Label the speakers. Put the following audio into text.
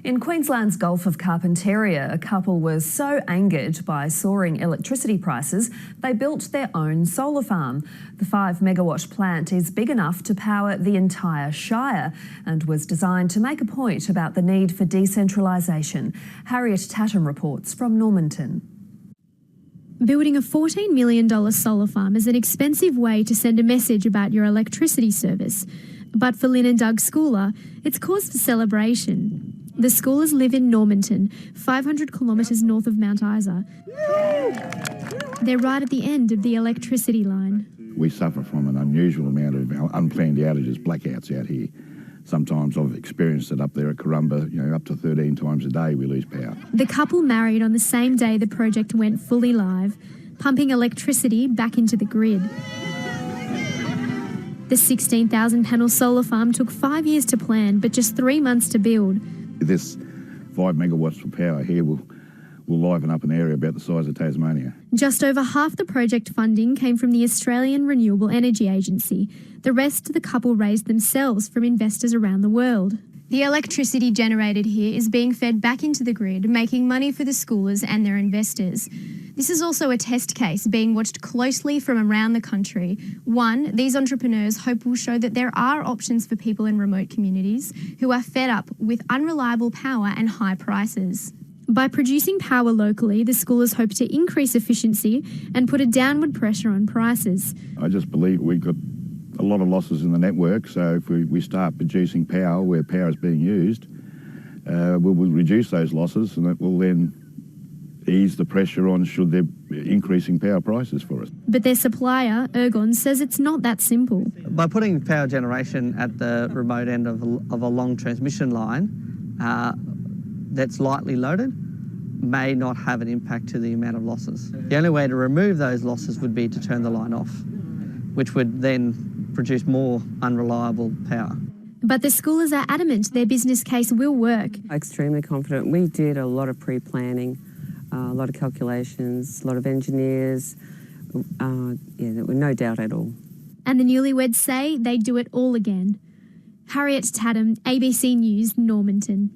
Speaker 1: In Queensland's Gulf of Carpentaria, a couple was so angered by soaring electricity prices, they built their own solar farm. The 5-megawatt plant is big enough to power the entire Shire and was designed to make a point about the need for decentralisation. Harriet Tatham reports from Normanton.
Speaker 2: Building a $14 million solar farm is an expensive way to send a message about your electricity service. But for Lynn and Doug Scouller, it's cause for celebration. The Scoulers live in Normanton, 500 kilometres north of Mount Isa. They're right at the end of the electricity line.
Speaker 3: We suffer from an unusual amount of unplanned outages, blackouts out here. Sometimes I've experienced it up there at Corumba, up to 13 times a day we lose power.
Speaker 2: The couple married on the same day the project went fully live, pumping electricity back into the grid. The 16,000 panel solar farm took 5 years to plan, but just 3 months to build.
Speaker 3: This 5 megawatts of power here will liven up an area about the size of Tasmania.
Speaker 2: Just over half the project funding came from the Australian Renewable Energy Agency. The rest the couple raised themselves from investors around the world. The electricity generated here is being fed back into the grid, making money for the Scoulers and their investors. This is also a test case being watched closely from around the country. One, these entrepreneurs hope will show that there are options for people in remote communities who are fed up with unreliable power and high prices. By producing power locally, the Scoulers hope to increase efficiency and put a downward pressure on prices.
Speaker 3: I just believe we've got a lot of losses in the network, so if we start producing power where power is being used, we'll reduce those losses, and it will then ease the pressure on should there be increasing power prices for us.
Speaker 2: But their supplier, Ergon, says it's not that simple.
Speaker 4: By putting power generation at the remote end of a long transmission line that's lightly loaded may not have an impact to the amount of losses. The only way to remove those losses would be to turn the line off, which would then produce more unreliable power.
Speaker 2: But the Scoulers are adamant their business case will work.
Speaker 5: Extremely confident. We did a lot of pre-planning, a lot of calculations, a lot of engineers. There were no doubt at all.
Speaker 2: And the newlyweds say they'd do it all again. Harriet Tatham, ABC News, Normanton.